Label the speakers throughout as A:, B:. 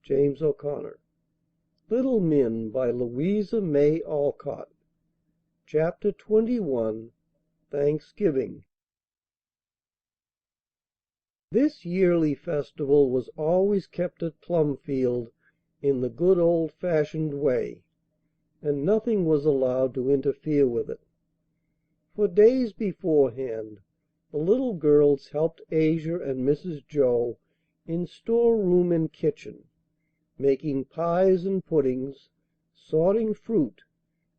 A: James O'Connor. Little Men by Louisa May Alcott. Chapter 21. Thanksgiving. This yearly festival was always kept at Plumfield in the good old-fashioned way, and nothing was allowed to interfere with it. For days beforehand the little girls helped Asia and Mrs. Joe in storeroom and kitchen, making pies and puddings, sorting fruit,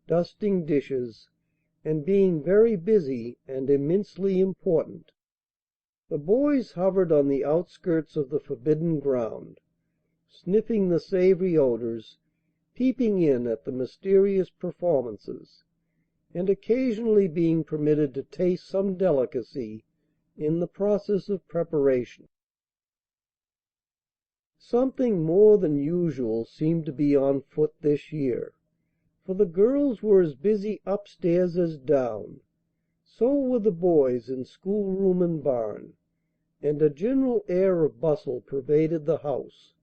A: dusting dishes, and being very busy and immensely important. The boys hovered on the outskirts of the forbidden ground, sniffing the savory odors, peeping in at the mysterious performances, and occasionally being permitted to taste some delicacy in the process of preparation. Something more than usual seemed to be on foot this year, for the girls were as busy upstairs as down. So were the boys in schoolroom and barn, and a general air of bustle pervaded the house.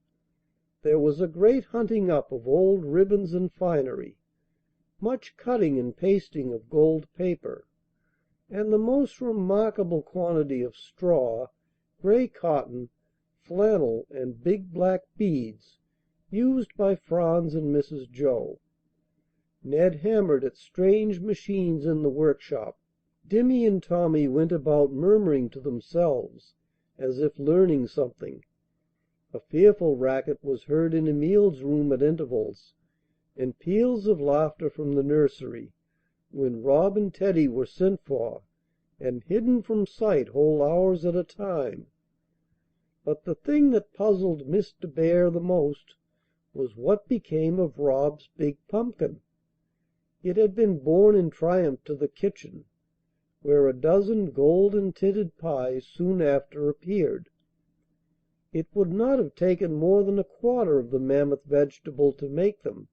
A: There was a great hunting up of old ribbons and finery, much cutting and pasting of gold paper, and the most remarkable quantity of straw, gray cotton, flannel, and big black beads used by Franz and Mrs. Joe. Ned hammered at strange machines in the workshop. Dimmy and Tommy went about murmuring to themselves, as if learning something. A fearful racket was heard in Emile's room at intervals, and peals of laughter from the nursery, when Rob and Teddy were sent for and hidden from sight whole hours at a time. But the thing that puzzled Mr. Bear the most was what became of Rob's big pumpkin. It had been borne in triumph to the kitchen, where a dozen golden tinted pies soon after appeared. It would not have taken more than a quarter of the mammoth vegetable to make them,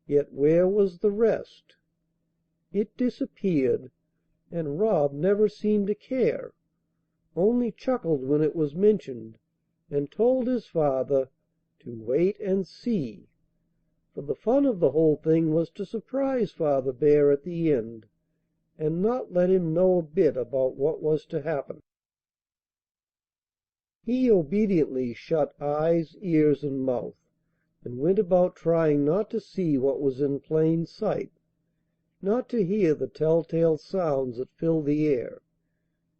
A: yet where was the rest? It disappeared, and Rob never seemed to care, only chuckled when it was mentioned, and told his father to wait and see, for the fun of the whole thing was to surprise Father Bear at the end, and not let him know a bit about what was to happen. He obediently shut eyes, ears, and mouth, and went about trying not to see what was in plain sight, not to hear the telltale sounds that filled the air,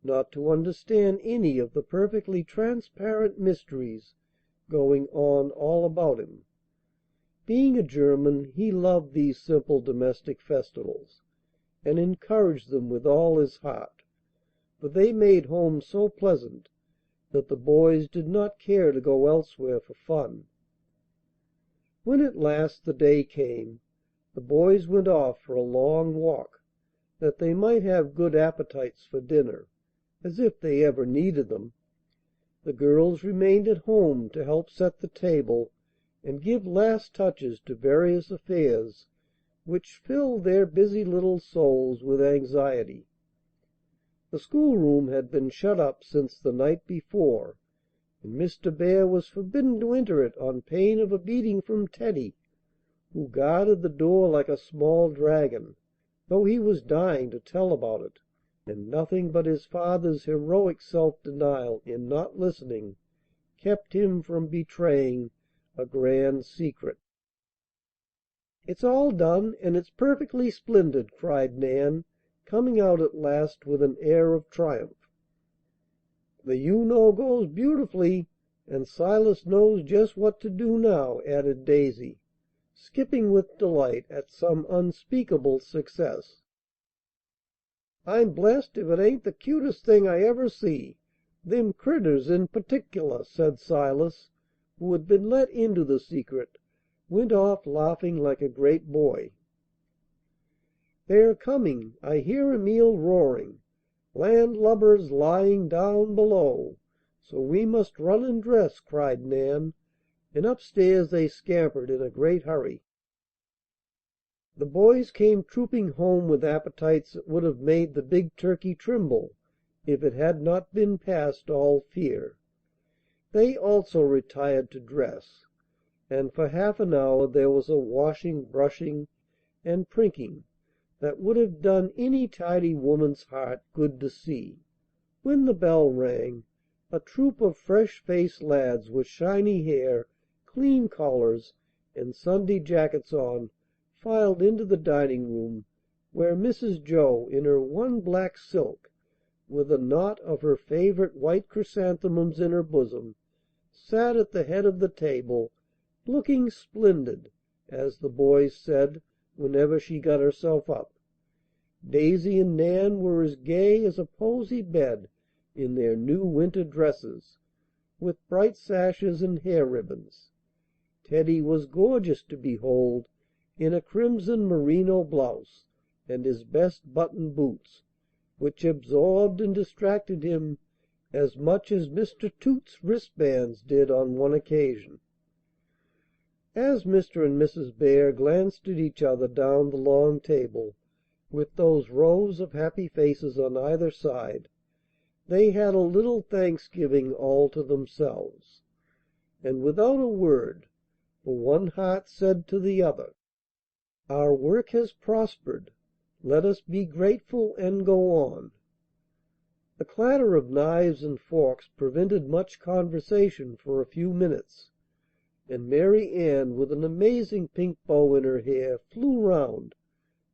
A: not to understand any of the perfectly transparent mysteries going on all about him. Being a German, he loved these simple domestic festivals, and encouraged them with all his heart, for they made home so pleasant that the boys did not care to go elsewhere for fun. When at last the day came, the boys went off for a long walk, that they might have good appetites for dinner, as if they ever needed them. The girls remained at home to help set the table and give last touches to various affairs which filled their busy little souls with anxiety. The schoolroom had been shut up since the night before, and Mr. Bear was forbidden to enter it on pain of a beating from Teddy, who guarded the door like a small dragon, though he was dying to tell about it, and nothing but his father's heroic self-denial in not listening kept him from betraying a grand secret. "It's all done, and it's perfectly splendid!" cried Nan, coming out at last with an air of triumph. "The goes beautifully, and Silas knows just what to do now," added Daisy, skipping with delight at some unspeakable success. "I'm blest if it ain't the cutest thing I ever see, them critters in particular," said Silas, who had been let into the secret, went off laughing like a great boy. "They're coming! I hear Emile roaring. Land lubbers lying down below, so we must run and dress," cried Nan, and upstairs they scampered in a great hurry. The boys came trooping home with appetites that would have made the big turkey tremble if it had not been past all fear. They also retired to dress, and for half an hour there was a washing, brushing, and prinking that would have done any tidy woman's heart good to see. When the bell rang, a troop of fresh-faced lads with shiny hair, clean collars, and Sunday jackets on filed into the dining room, where Mrs. Joe, in her one black silk, with a knot of her favorite white chrysanthemums in her bosom, sat at the head of the table, looking splendid, as the boys said whenever she got herself up. Daisy and Nan were as gay as a posy bed in their new winter dresses, with bright sashes and hair ribbons. Teddy was gorgeous to behold in a crimson merino blouse and his best button boots, which absorbed and distracted him as much as Mr. Toots's wristbands did on one occasion. As Mr. and Mrs. Bear glanced at each other down the long table, with those rows of happy faces on either side, they had a little Thanksgiving all to themselves, and without a word, for one heart said to the other, "Our work has prospered. Let us be grateful and go on." The clatter of knives and forks prevented much conversation for a few minutes, and Mary Ann, with an amazing pink bow in her hair, flew round,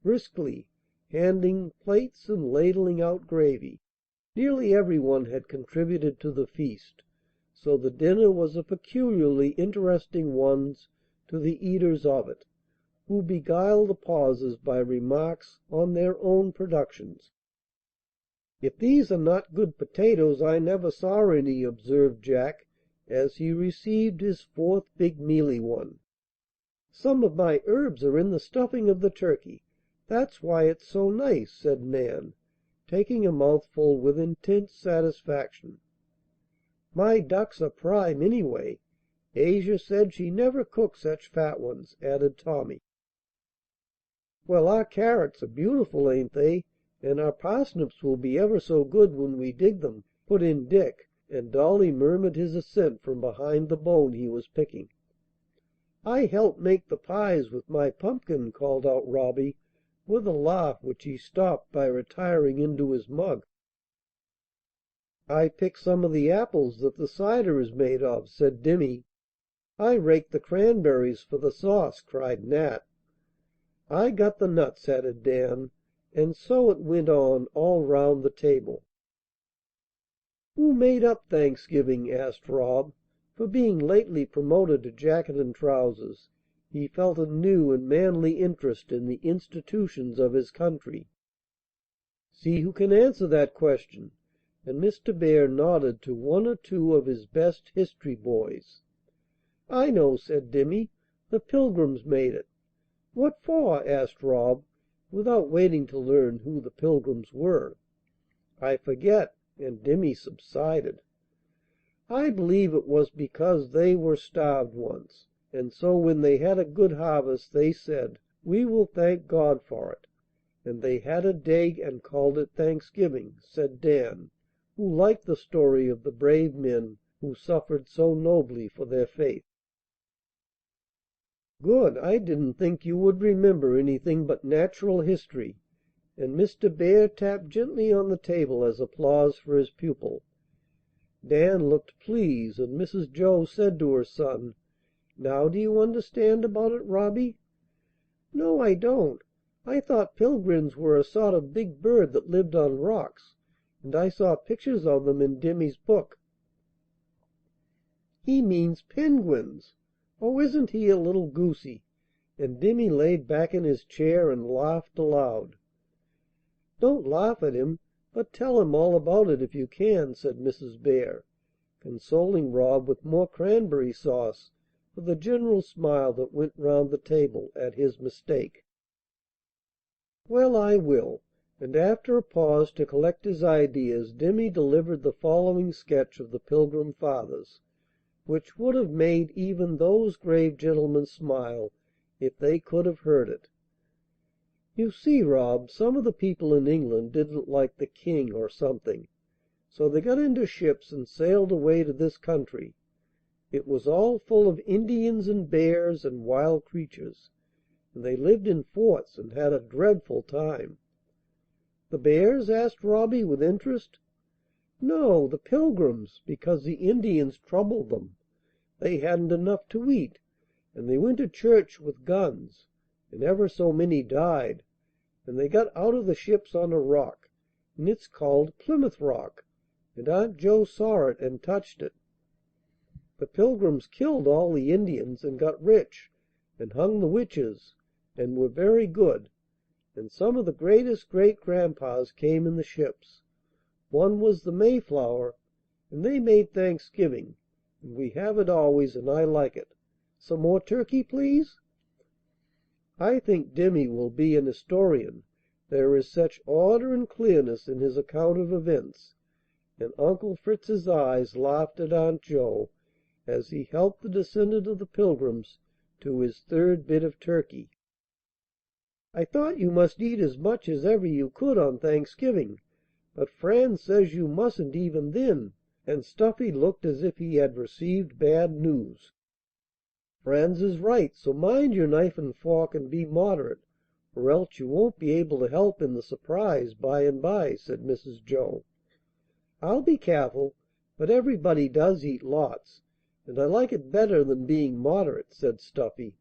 A: briskly, handing plates and ladling out gravy. Nearly every one had contributed to the feast, so the dinner was a peculiarly interesting one to the eaters of it, who beguiled the pauses by remarks on their own productions. "If these are not good potatoes, I never saw any," observed Jack, as he received his fourth big mealy one. "Some of my herbs are in the stuffing of the turkey. That's why it's so nice," said Nan, taking a mouthful with intense satisfaction. "My ducks are prime, anyway. Asia said she never cooked such fat ones," added Tommy. "Well, our carrots are beautiful, ain't they? And our parsnips will be ever so good when we dig them," put in Dick, and Dolly murmured his assent from behind the bone he was picking. "I helped make the pies with my pumpkin," called out Robbie, with a laugh which he stopped by retiring into his mug. "I picked some of the apples that the cider is made of," said Dimmy. "I raked the cranberries for the sauce," cried Nat. "I got the nuts," added Dan, and so it went on all round the table. "Who made up Thanksgiving?" asked Rob, for, being lately promoted to jacket and trousers, he felt a new and manly interest in the institutions of his country. "See who can answer that question," and Mr. Bear nodded to one or two of his best history boys. "I know," said Dimmy. "The Pilgrims made it." "What for?" asked Rob, without waiting to learn who the Pilgrims were. "I forget," and Dimmy subsided. "I believe it was because they were starved once, and so when they had a good harvest they said, 'We will thank God for it,' and they had a day and called it Thanksgiving," said Dan, who liked the story of the brave men who suffered so nobly for their faith. "Good! I didn't think you would remember anything but natural history," and Mr. Bear tapped gently on the table as applause for his pupil. Dan looked pleased, and Mrs. Joe said to her son, "Now do you understand about it, Robbie?" "No, I don't. I thought pilgrims were a sort of big bird that lived on rocks, and I saw pictures of them in Dimmy's book." "He means penguins. Oh, isn't he a little goosey?" And Dimmy laid back in his chair and laughed aloud. "Don't laugh at him, but tell him all about it if you can," said Mrs. Bear, consoling Rob with more cranberry sauce for the general smile that went round the table at his mistake. "Well, I will." And after a pause to collect his ideas, Dimmy delivered the following sketch of the Pilgrim Fathers, which would have made even those grave gentlemen smile if they could have heard it. "You see, Rob, some of the people in England didn't like the king or something, so they got into ships and sailed away to this country. It was all full of Indians and bears and wild creatures, and they lived in forts and had a dreadful time." "The bears?" asked Robbie with interest. "No, the Pilgrims, because the Indians troubled them. They hadn't enough to eat, and they went to church with guns, and ever so many died, and they got out of the ships on a rock, and it's called Plymouth Rock, and Aunt Jo saw it and touched it. The Pilgrims killed all the Indians and got rich, and hung the witches, and were very good, and some of the greatest great grandpas came in the ships. One was the Mayflower, and they made Thanksgiving, and we have it always, and I like it. Some more turkey, please?" "I think Demi will be an historian, there is such order and clearness in his account of events," and Uncle Fritz's eyes laughed at Aunt Jo as he helped the descendant of the Pilgrims to his third bit of turkey. "I thought you must eat as much as ever you could on Thanksgiving, but Fran says you mustn't even then," and Stuffy looked as if he had received bad news. "Franz is right, so mind your knife and fork and be moderate, or else you won't be able to help in the surprise by and by," said Mrs. Jo. "I'll be careful, but everybody does eat lots, and I like it better than being moderate," said Stuffy,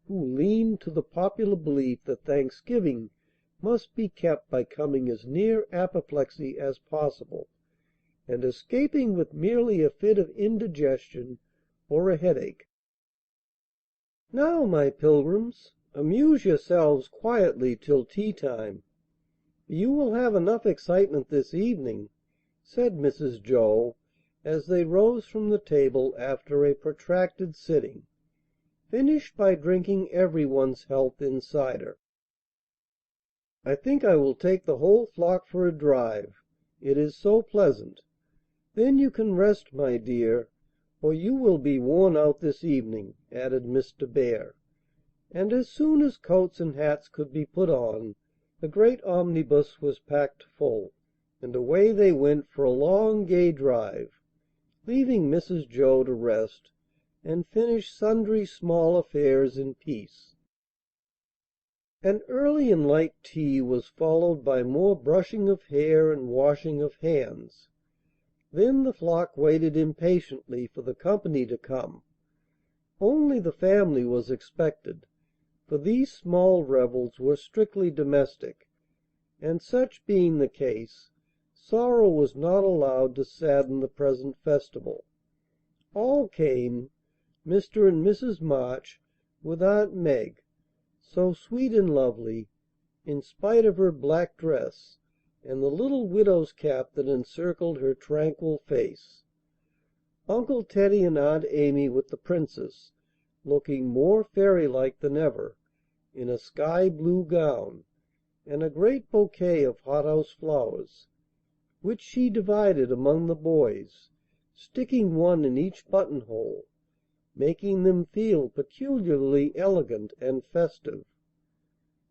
A: who leaned to the popular belief that Thanksgiving must be kept by coming as near apoplexy as possible, and escaping with merely a fit of indigestion or a headache. "Now, my Pilgrims, amuse yourselves quietly till tea time. You will have enough excitement this evening," said Mrs. Jo, as they rose from the table after a protracted sitting. "Finish by drinking every one's health in cider. I think I will take the whole flock for a drive. It is so pleasant. Then you can rest, my dear, or you will be worn out this evening," added Mr. Bear. And as soon as coats and hats could be put on, the great omnibus was packed full, and away they went for a long, gay drive, leaving Mrs. Jo to rest and finish sundry small affairs in peace. An early and light tea was followed by more brushing of hair and washing of hands. Then the flock waited impatiently for the company to come. Only the family was expected, for these small revels were strictly domestic, and, such being the case, sorrow was not allowed to sadden the present festival. All came, Mr. and Mrs. March, with Aunt Meg, so sweet and lovely, in spite of her black dress and the little widow's cap that encircled her tranquil face; Uncle Teddy and Aunt Amy with the Princess, looking more fairy like than ever, in a sky blue gown, and a great bouquet of hothouse flowers, which she divided among the boys, sticking one in each buttonhole, making them feel peculiarly elegant and festive.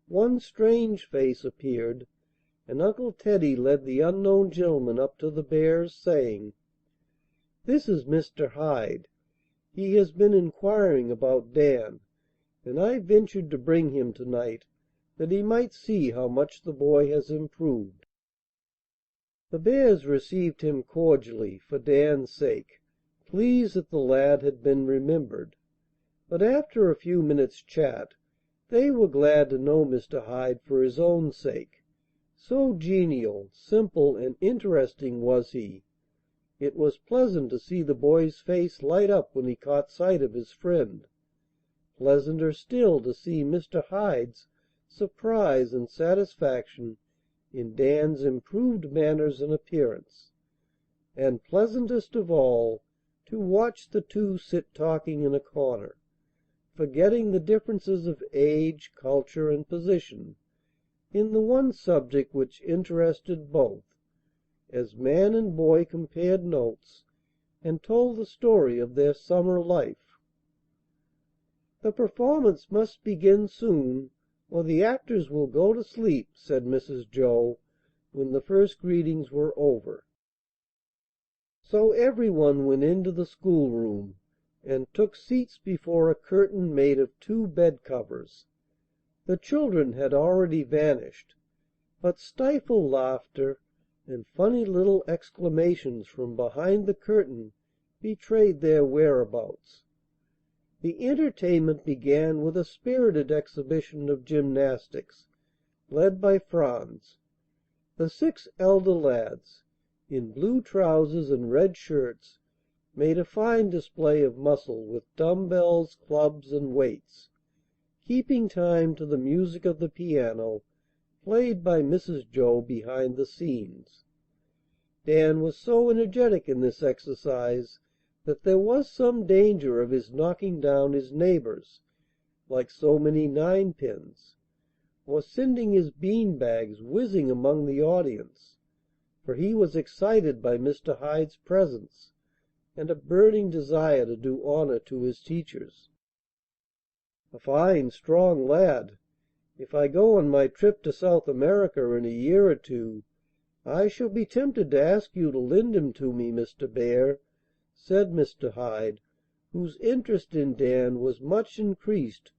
A: One strange face appeared, and Uncle Teddy led the unknown gentleman up to the bears, saying, "This is Mr. Hyde. He has been inquiring about Dan, and I ventured to bring him to night that he might see how much the boy has improved." The bears received him cordially, for Dan's sake, pleased that the lad had been remembered; but after a few minutes' chat they were glad to know Mr. Hyde for his own sake, so genial, simple, and interesting was he. It was pleasant to see the boy's face light up when he caught sight of his friend; pleasanter still to see Mr. Hyde's surprise and satisfaction in Dan's improved manners and appearance; and pleasantest of all to watch the two sit talking in a corner, forgetting the differences of age, culture, and position, in the one subject which interested both, as man and boy compared notes and told the story of their summer life. "The performance must begin soon, or the actors will go to sleep," said Mrs. Jo, when the first greetings were over. So every one went into the schoolroom, and took seats before a curtain made of 2 bed covers. The children had already vanished, but stifled laughter and funny little exclamations from behind the curtain betrayed their whereabouts. The entertainment began with a spirited exhibition of gymnastics, led by Franz. The 6 elder lads, in blue trousers and red shirts, made a fine display of muscle with dumb bells, clubs, and weights, keeping time to the music of the piano played by Mrs. Joe behind the scenes. Dan was so energetic in this exercise that there was some danger of his knocking down his neighbors, like so many ninepins, or sending his bean bags whizzing among the audience, for he was excited by Mr. Hyde's presence and a burning desire to do honor to his teachers. "A fine, strong lad. If I go on my trip to South America in a year or two, I shall be tempted to ask you to lend him to me, Mr. Bear," said Mr. Hyde, whose interest in Dan was much increased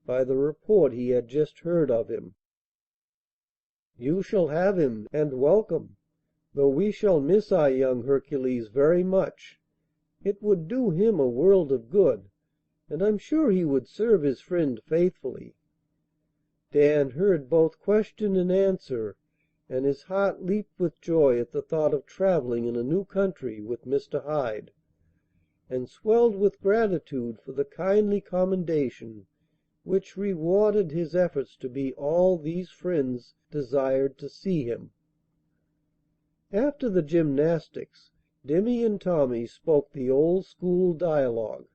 A: by the report he had just heard of him. "You shall have him, and welcome, though we shall miss our young Hercules very much. It would do him a world of good, and I'm sure he would serve his friend faithfully." Dan heard both question and answer, and his heart leaped with joy at the thought of travelling in a new country with Mr. Hyde, and swelled with gratitude for the kindly commendation which rewarded his efforts to be all these friends desired to see him. After the gymnastics, Demi and Tommy spoke the old school dialogue,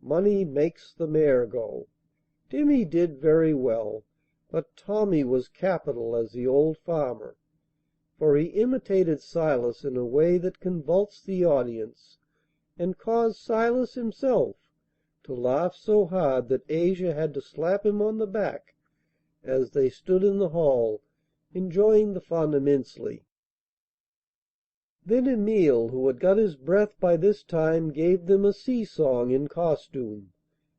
A: "Money makes the mare go." Demi did very well, but Tommy was capital as the old farmer, for he imitated Silas in a way that convulsed the audience and caused Silas himself to laugh so hard that Asia had to slap him on the back as they stood in the hall enjoying the fun immensely. Then Emile, who had got his breath by this time, gave them a sea song in costume,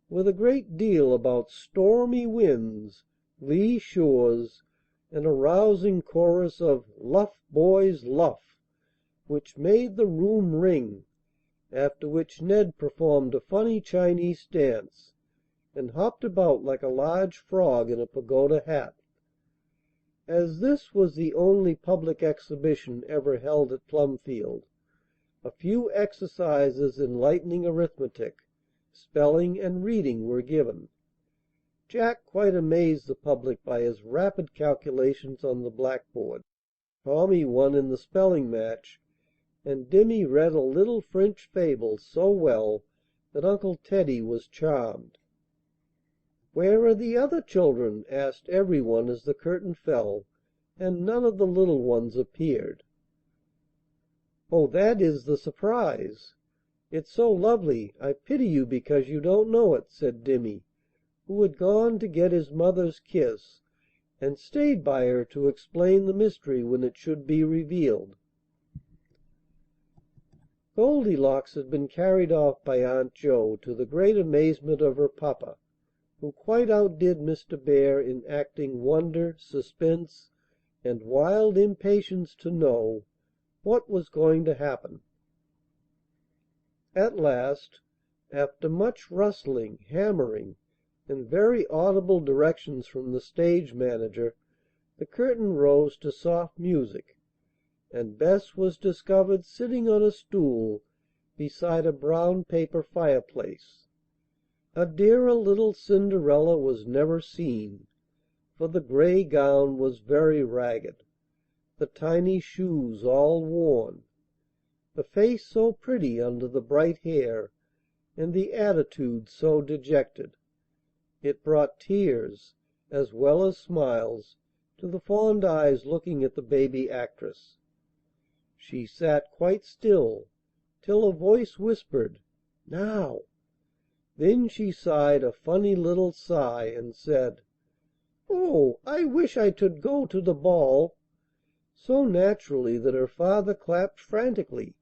A: with a great deal about stormy winds, lee shores, and a rousing chorus of "Luff, boys, luff," which made the room ring, after which Ned performed a funny Chinese dance, and hopped about like a large frog in a pagoda hat. As this was the only public exhibition ever held at Plumfield, a few exercises in lightning arithmetic, spelling, and reading were given. Jack quite amazed the public by his rapid calculations on the blackboard. Tommy won in the spelling match, and Demi read a little French fable so well that Uncle Teddy was charmed. "Where are the other children?" asked every one as the curtain fell and none of the little ones appeared. "Oh, that is the surprise. It's so lovely, I pity you because you don't know it," said Demi, who had gone to get his mother's kiss, and stayed by her to explain the mystery when it should be revealed. Goldilocks had been carried off by Aunt Joe, to the great amazement of her papa, who quite outdid Mr. Bear in acting wonder, suspense, and wild impatience to know what was going to happen. At last, after much rustling, hammering, and very audible directions from the stage manager, the curtain rose to soft music, and Bess was discovered sitting on a stool beside a brown paper fireplace. A dearer little Cinderella was never seen, for the gray gown was very ragged, the tiny shoes all worn, the face so pretty under the bright hair, and the attitude so dejected. It brought tears as well as smiles to the fond eyes looking at the baby actress. She sat quite still till a voice whispered, "Now!" Then she sighed a funny little sigh and said, "Oh, I wish I could go to the ball," so naturally that her father clapped frantically,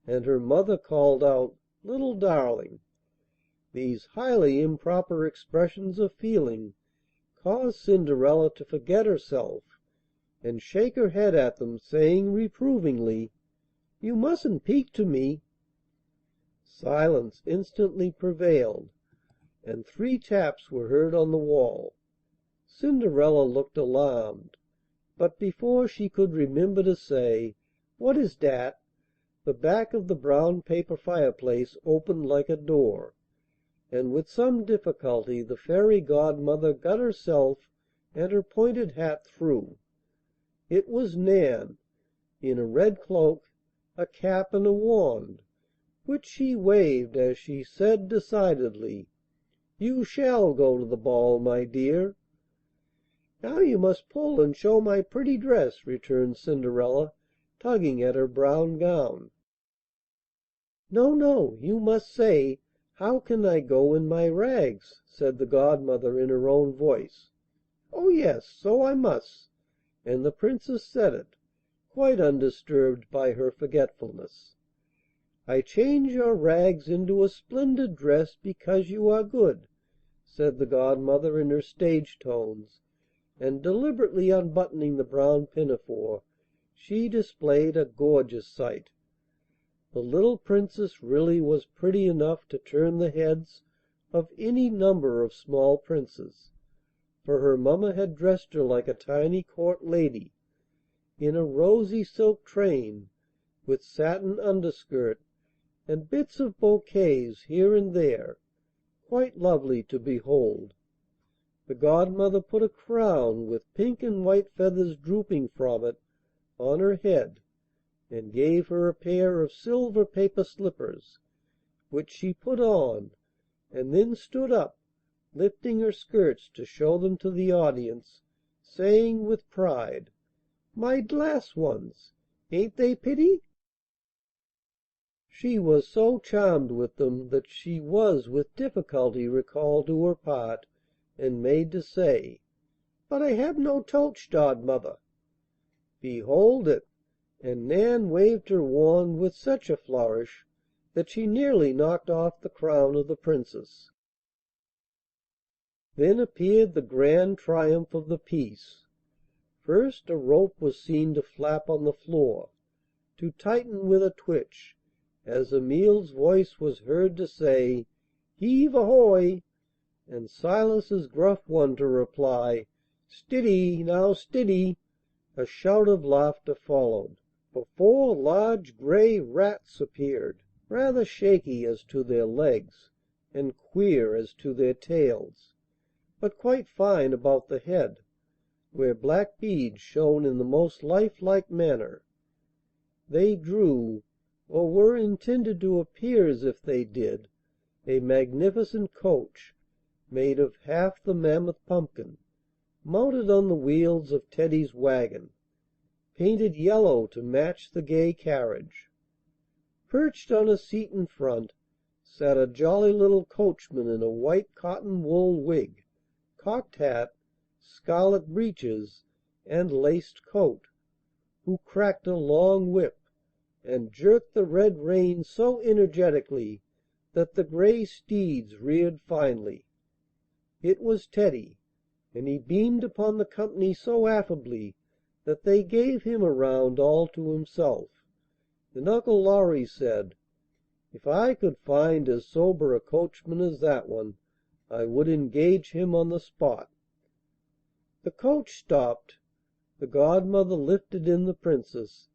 A: and her mother called out, "Little darling!" These highly improper expressions of feeling caused Cinderella to forget herself, and shake her head at them, saying reprovingly, "You mustn't peek to me." Silence instantly prevailed, and 3 taps were heard on the wall. Cinderella looked alarmed, but before she could remember to say, "What is dat?" the back of the brown paper fireplace opened like a door, and with some difficulty the Fairy Godmother got herself and her pointed hat through. It was Nan, in a red cloak, a cap, and a wand, which she waved as she said decidedly, "You shall go to the ball, my dear." "Now you must pull and show my pretty dress," returned Cinderella, tugging at her brown gown. "No, no, you must say, 'How can I go in my rags?'" said the Godmother in her own voice. "Oh yes, so I must," and the Princess said it, quite undisturbed by her forgetfulness. "I change your rags into a splendid dress because you are good," said the Godmother in her stage tones, and deliberately unbuttoning the brown pinafore, she displayed a gorgeous sight. The little Princess really was pretty enough to turn the heads of any number of small Princes, for her mamma had dressed her like a tiny Court lady, in a rosy silk train, with satin underskirt, and bits of bouquets here and there, quite lovely to behold. The Godmother put a crown with pink and white feathers drooping from it on her head, and gave her a pair of silver paper slippers, which she put on, and then stood up, lifting her skirts to show them to the audience, saying with pride, "My glass ones! Ain't they pitty?" She was so charmed with them that she was with difficulty recalled to her part and made to say, "But I have no toach, Godmother." "Behold it!" and Nan waved her wand with such a flourish that she nearly knocked off the crown of the Princess. Then appeared the grand triumph of the piece. First a rope was seen to flap on the floor, to tighten with a twitch, as Emile's voice was heard to say, "Heave ahoy!" and Silas's gruff one to reply, "Stiddy, now stiddy!" A shout of laughter followed, for 4 large grey rats appeared, rather shaky as to their legs and queer as to their tails, but quite fine about the head, where black beads shone in the most lifelike manner. They drew, or were intended to appear as if they did, a magnificent coach made of half the mammoth pumpkin, mounted on the wheels of Teddy's wagon, painted yellow to match the gay carriage. Perched on a seat in front sat a jolly little coachman in a white cotton wool wig, cocked hat, scarlet breeches, and laced coat, who cracked a long whip and jerked the red rein so energetically that the grey steeds reared finely. It was Teddy, and he beamed upon the company so affably that they gave him a round all to himself, and Uncle Laurie said, "If I could find as sober a coachman as that one, I would engage him on the spot." The coach stopped, the Godmother lifted in the Princess,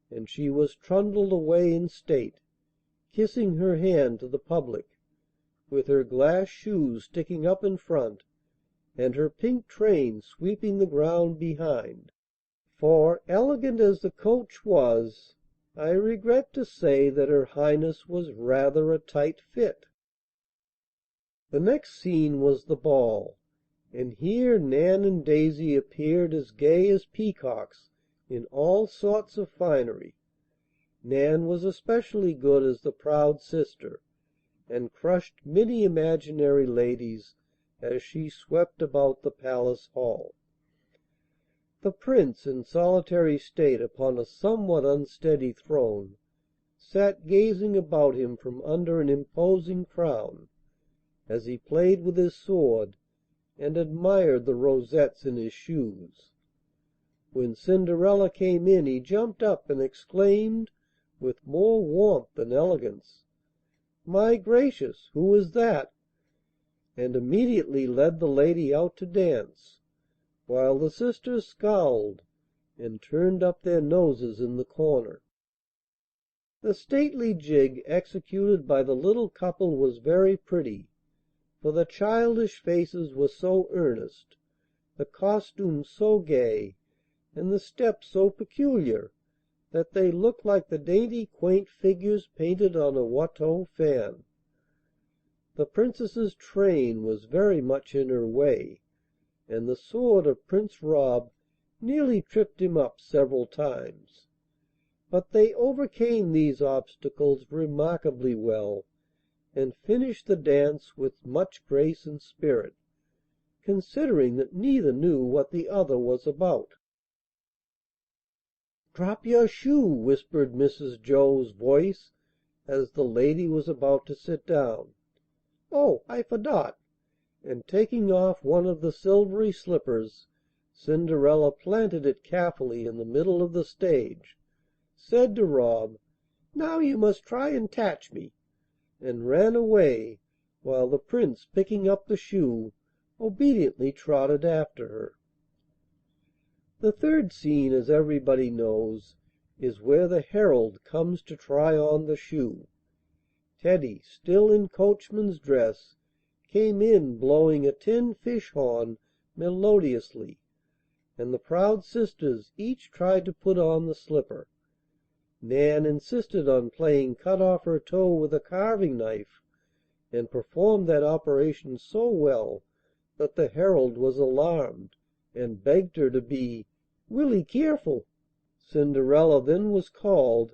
A: and she was trundled away in state, kissing her hand to the public, with her glass shoes sticking up in front, and her pink train sweeping the ground behind. For, elegant as the coach was, I regret to say that Her Highness was rather a tight fit. The next scene was the ball, and here Nan and Daisy appeared as gay as peacocks in all sorts of finery. Nan was especially good as the proud sister, and crushed many imaginary ladies as she swept about the palace hall. The Prince, in solitary state upon a somewhat unsteady throne, sat gazing about him from under an imposing crown, as he played with his sword and admired the rosettes in his shoes. When Cinderella came in he jumped up and exclaimed with more warmth than elegance, "My gracious, who is that?" and immediately led the lady out to dance, while the sisters scowled and turned up their noses in the corner. The stately jig executed by the little couple was very pretty, for the childish faces were so earnest, the costumes so gay, and the steps so peculiar, that they looked like the dainty quaint figures painted on a Watteau fan. The Princess's train was very much in her way, and the sword of Prince Rob nearly tripped him up several times. But they overcame these obstacles remarkably well, and finished the dance with much grace and spirit, considering that neither knew what the other was about. "Drop your shoe," whispered Mrs. Joe's voice as the lady was about to sit down. "Oh, I forgot!" And taking off one of the silvery slippers, Cinderella planted it carefully in the middle of the stage, said to Rob, "Now you must try and catch me," and ran away, while the Prince, picking up the shoe, obediently trotted after her. The third scene, as everybody knows, is where the herald comes to try on the shoe. Teddy, still in coachman's dress, came in blowing a tin fish horn melodiously, and the proud sisters each tried to put on the slipper. Nan insisted on playing cut off her toe with a carving knife, and performed that operation so well that the herald was alarmed, and begged her to be "willy keerful." Cinderella then was called,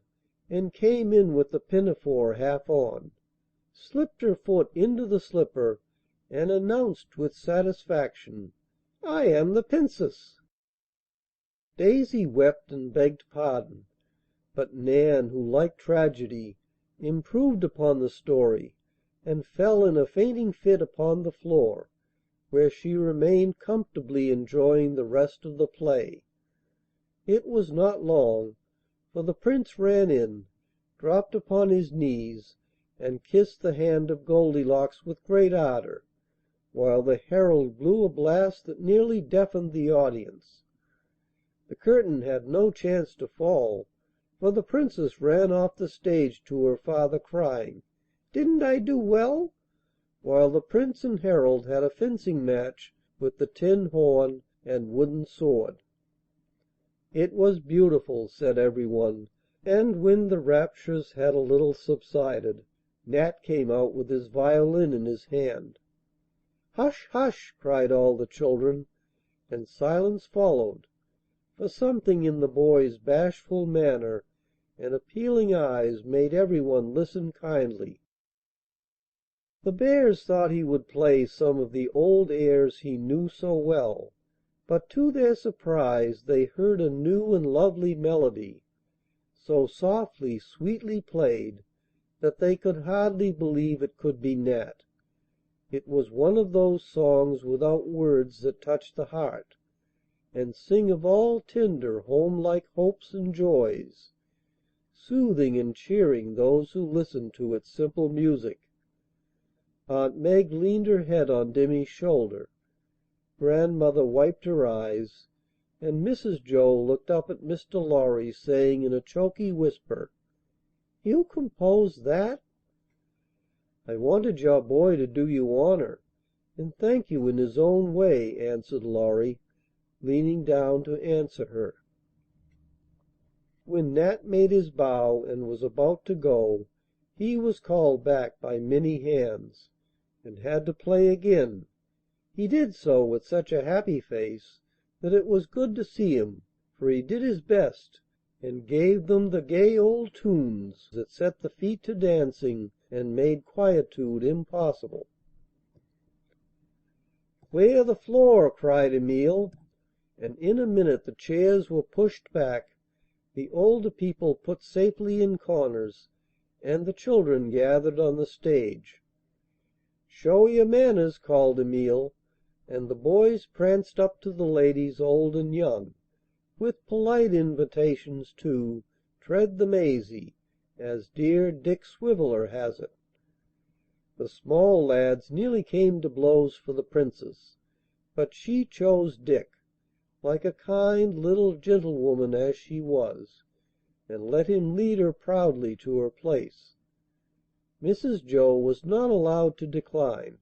A: and came in with the pinafore half on, slipped her foot into the slipper, and announced with satisfaction, "I am the Princess." Daisy wept and begged pardon, but Nan, who liked tragedy, improved upon the story, and fell in a fainting fit upon the floor, where she remained comfortably enjoying the rest of the play. It was not long, for the Prince ran in, dropped upon his knees, and kissed the hand of Goldilocks with great ardour, while the herald blew a blast that nearly deafened the audience. The curtain had no chance to fall, for the Princess ran off the stage to her father crying, "Didn't I do well?" while the Prince and herald had a fencing match with the tin horn and wooden sword. It was beautiful, said everyone, and when the raptures had a little subsided, Nat came out with his violin in his hand. "Hush, hush!" cried all the children, and silence followed, for something in the boy's bashful manner and appealing eyes made everyone listen kindly. The bears thought he would play some of the old airs he knew so well, but to their surprise they heard a new and lovely melody, so softly, sweetly played that they could hardly believe it could be Nat. It was one of those songs without words that touch the heart, and sing of all tender, home-like hopes and joys, soothing and cheering those who listen to its simple music. Aunt Meg leaned her head on Demi's shoulder, Grandmother wiped her eyes, and Mrs. Joe looked up at Mr. Lorry, saying in a choky whisper, "You composed that?" "I wanted your boy to do you honour, and thank you in his own way," answered Lorry, leaning down to answer her. When Nat made his bow and was about to go, he was called back by many hands, and had to play again. He did so with such a happy face that it was good to see him, for he did his best, and gave them the gay old tunes that set the feet to dancing and made quietude impossible. "Clear the floor!" cried Emile, and in a minute the chairs were pushed back, the older people put safely in corners, and the children gathered on the stage. "Show your manners," called Emile, and the boys pranced up to the ladies old and young, with polite invitations to "tread the mazy," as dear Dick Swiveller has it. The small lads nearly came to blows for the Princess, but she chose Dick, like a kind little gentlewoman as she was, and let him lead her proudly to her place. Mrs. Joe was not allowed to decline,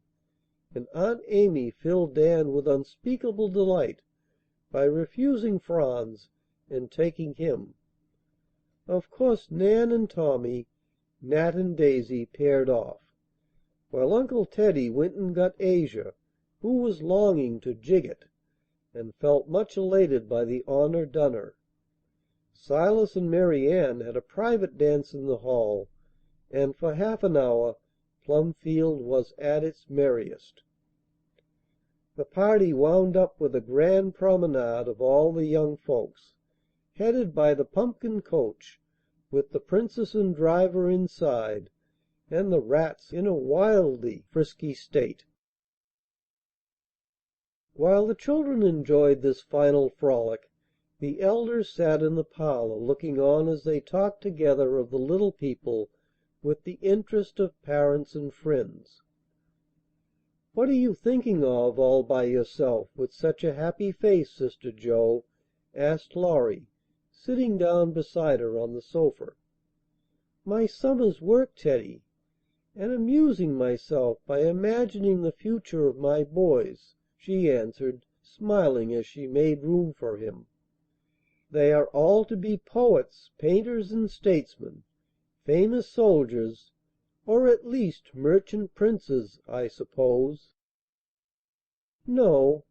A: and Aunt Amy filled Dan with unspeakable delight by refusing Franz and taking him. Of course Nan and Tommy, Nat and Daisy paired off, while Uncle Teddy went and got Asia, who was longing to "jig it," and felt much elated by the honor done her. Silas and Mary Ann had a private dance in the hall, and for half an hour Plumfield was at its merriest. The party wound up with a grand promenade of all the young folks, headed by the pumpkin coach, with the Princess and driver inside, and the rats in a wildly frisky state. While the children enjoyed this final frolic, the elders sat in the parlor looking on as they talked together of the little people with the interest of parents and friends. "What are you thinking of all by yourself, with such a happy face, Sister Joe?" asked Laurie, sitting down beside her on the sofa. "My summer's work, Teddy, and amusing myself by imagining the future of my boys," she answered, smiling as she made room for him. "They are all to be poets, painters, and statesmen, famous soldiers, or at least merchant princes, I suppose." "No,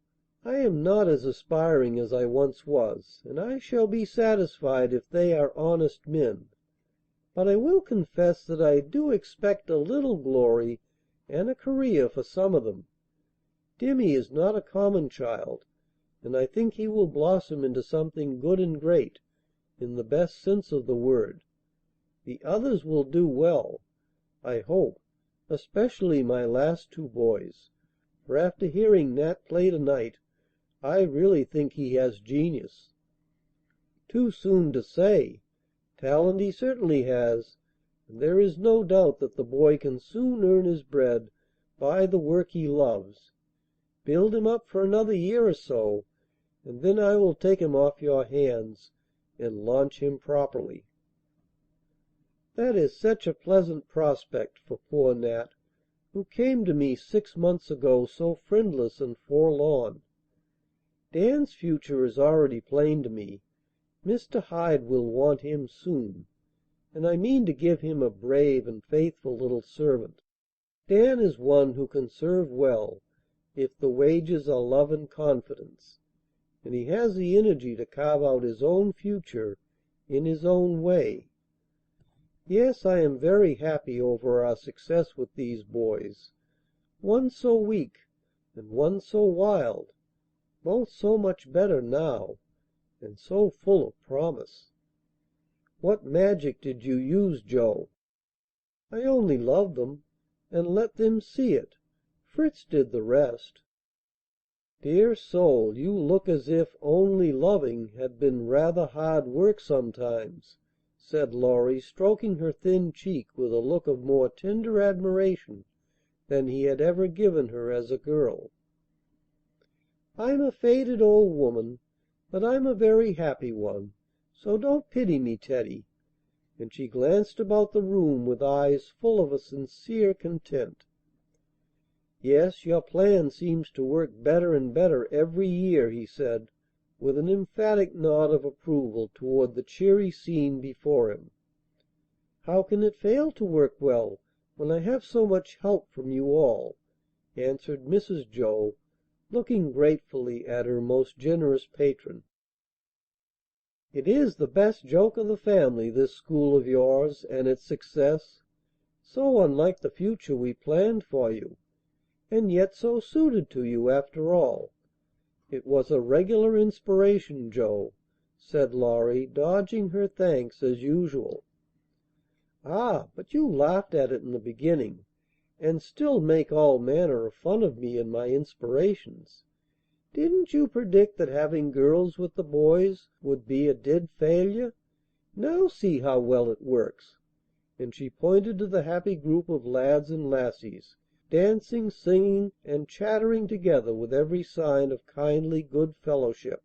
A: I am not as aspiring as I once was, and I shall be satisfied if they are honest men. But I will confess that I do expect a little glory and a career for some of them. Dimmy is not a common child, and I think he will blossom into something good and great, in the best sense of the word. The others will do well, I hope, especially my last two boys, for after hearing Nat play to night I really think he has genius." "Too soon to say. Talent he certainly has, and there is no doubt that the boy can soon earn his bread by the work he loves. Build him up for another year or so, and then I will take him off your hands and launch him properly." "That is such a pleasant prospect for poor Nat, who came to me 6 months ago so friendless and forlorn. Dan's future is already plain to me. Mr. Hyde will want him soon, and I mean to give him a brave and faithful little servant. Dan is one who can serve well if the wages are love and confidence, and he has the energy to carve out his own future in his own way. Yes, I am very happy over our success with these boys, one so weak and one so wild, both so much better now, and so full of promise." "What magic did you use, Joe?" "I only loved them, and let them see it. Fritz did the rest." "Dear soul, you look as if 'only loving' had been rather hard work sometimes," said Laurie, stroking her thin cheek with a look of more tender admiration than he had ever given her as a girl. "I'm a faded old woman, but I'm a very happy one, so don't pity me, Teddy," and she glanced about the room with eyes full of a sincere content. "Yes, your plan seems to work better and better every year," he said, with an emphatic nod of approval toward the cheery scene before him. "How can it fail to work well when I have so much help from you all?" answered Mrs. Joe, looking gratefully at her most generous patron. "It is the best joke of the family, this school of yours and its success. So unlike the future we planned for you, and yet so suited to you after all. It was a regular inspiration, Joe," said Laurie, dodging her thanks as usual. "Ah, but you laughed at it in the beginning, and still make all manner of fun of me and my inspirations. Didn't you predict that having girls with the boys would be a dead failure? Now see how well it works!" And she pointed to the happy group of lads and lassies, dancing, singing, and chattering together with every sign of kindly good fellowship.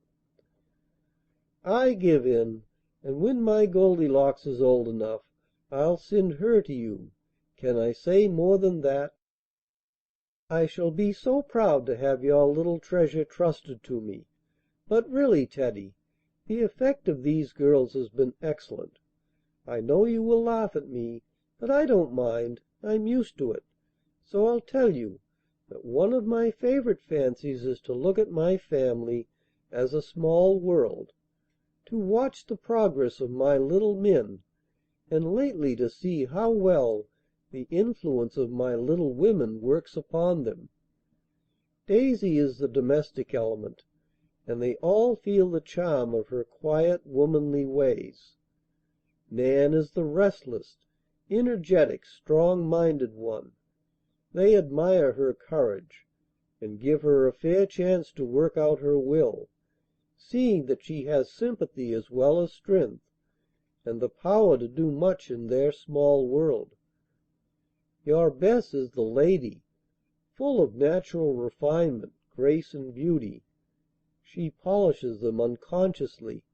A: "I give in, and when my Goldilocks is old enough, I'll send her to you. Can I say more than that? I shall be so proud to have your little treasure trusted to me. But really, Teddy, the effect of these girls has been excellent. I know you will laugh at me, but I don't mind. I'm used to it. So I'll tell you that one of my favorite fancies is to look at my family as a small world, to watch the progress of my little men, and lately to see how well the influence of my little women works upon them. Daisy is the domestic element, and they all feel the charm of her quiet, womanly ways. Nan is the restless, energetic, strong-minded one. They admire her courage, and give her a fair chance to work out her will, seeing that she has sympathy as well as strength, and the power to do much in their small world. Your Bess is the lady, full of natural refinement, grace, and beauty. She polishes them unconsciously,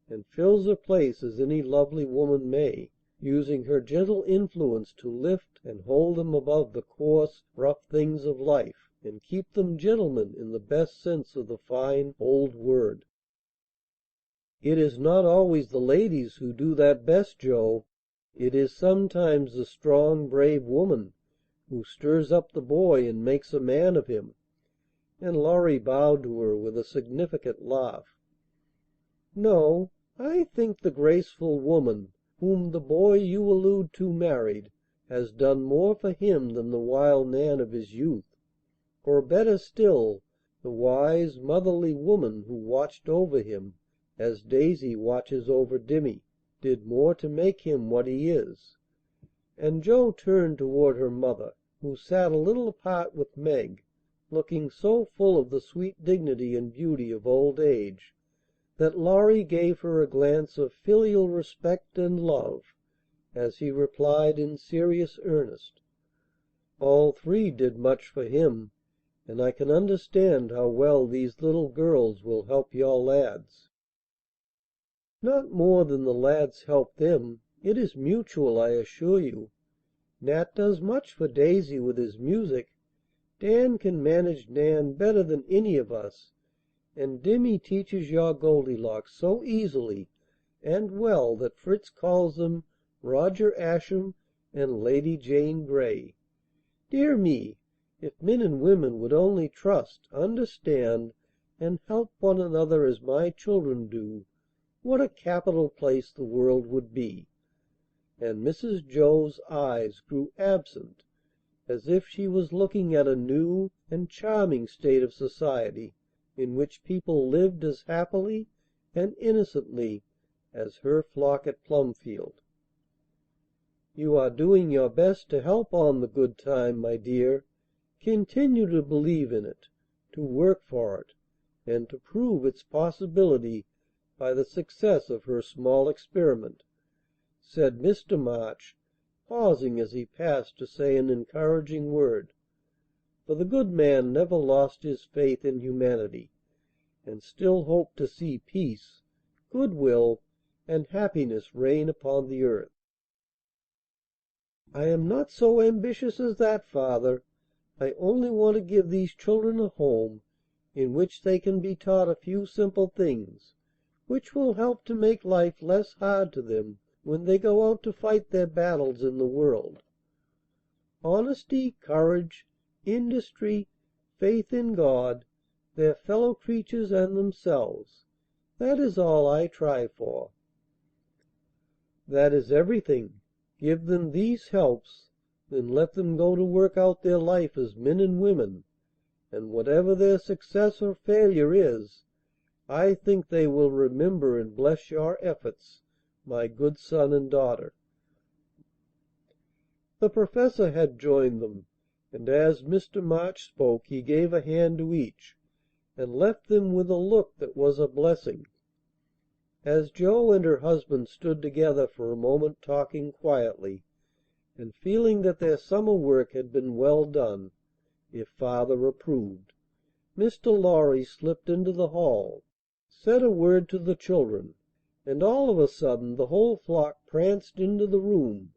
A: and fills her place as any lovely woman may, using her gentle influence to lift and hold them above the coarse, rough things of life, and keep them gentlemen in the best sense of the fine old word. It is not always the ladies who do that best, Joe. It is sometimes the strong, brave woman who stirs up the boy and makes a man of him." And Laurie bowed to her with a significant laugh. "No, I think the graceful woman whom the boy you allude to married has done more for him than the wild Nan of his youth, or, better still, the wise, motherly woman who watched over him as Daisy watches over Dimmy, did more to make him what he is." And Joe turned toward her mother, who sat a little apart with Meg, looking so full of the sweet dignity and beauty of old age that Laurie gave her a glance of filial respect and love as he replied in serious earnest: "All three did much for him, and I can understand how well these little girls will help your lads." "Not more than the lads help them. It is mutual, I assure you. Nat does much for Daisy with his music. Dan can manage Nan better than any of us, and Dimmy teaches your Goldilocks so easily and well that Fritz calls them Roger Ascham and Lady Jane Grey. Dear me, if men and women would only trust, understand, and help one another as my children do, what a capital place the world would be!" And Mrs. Joe's eyes grew absent, as if she was looking at a new and charming state of society in which people lived as happily and innocently as her flock at Plumfield. "You are doing your best to help on the good time, my dear. Continue to believe in it, to work for it, and to prove its possibility by the success of her small experiment," said Mr. March, pausing as he passed to say an encouraging word; for the good man never lost his faith in humanity, and still hoped to see peace, good will, and happiness reign upon the earth. "I am not so ambitious as that, Father. I only want to give these children a home in which they can be taught a few simple things which will help to make life less hard to them when they go out to fight their battles in the world. Honesty, courage, industry, faith in God, their fellow creatures, and themselves. That is all I try for." "That is everything. Give them these helps, then let them go to work out their life as men and women, and whatever their success or failure is, I think they will remember and bless your efforts, my good son and daughter." The professor had joined them, and as Mr. March spoke he gave a hand to each, and left them with a look that was a blessing. As Jo and her husband stood together for a moment talking quietly, and feeling that their summer work had been well done, if Father approved, Mr. Lorry slipped into the hall, said a word to the children, and all of a sudden the whole flock pranced into the room,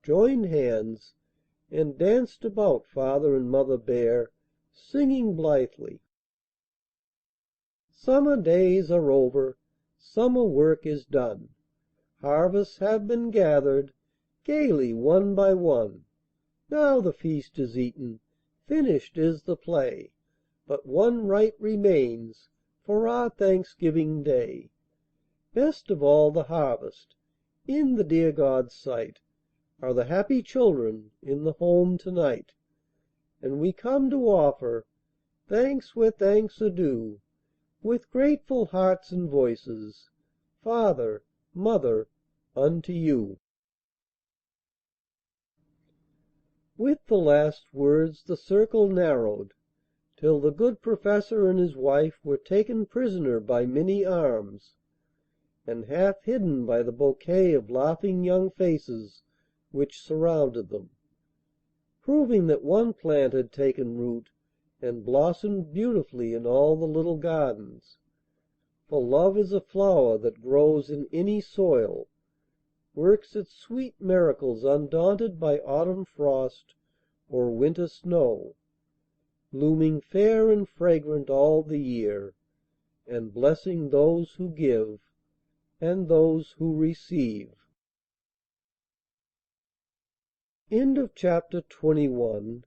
A: joined hands, and danced about Father and Mother Bear, singing blithely: "Summer days are over, summer work is done, harvests have been gathered gaily one by one. Now the feast is eaten, finished is the play, but one rite remains for our Thanksgiving Day. Best of all the harvest, in the dear God's sight, are the happy children in the home to night, and we come to offer thanks where thanks are due, with grateful hearts and voices, Father, Mother, unto you." With the last words the circle narrowed, till the good professor and his wife were taken prisoner by many arms, and half hidden by the bouquet of laughing young faces which surrounded them, proving that one plant had taken root and blossomed beautifully in all the little gardens. For love is a flower that grows in any soil, works its sweet miracles undaunted by autumn frost or winter snow, blooming fair and fragrant all the year, and blessing those who give and those who receive. End of Chapter 21.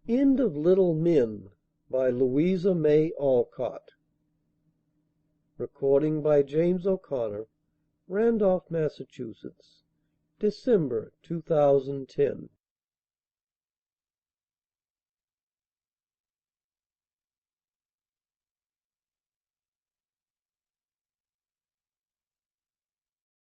A: End of Little Men, by Louisa May Alcott. Recording by James O'Connor, Randolph, Massachusetts, December 2010.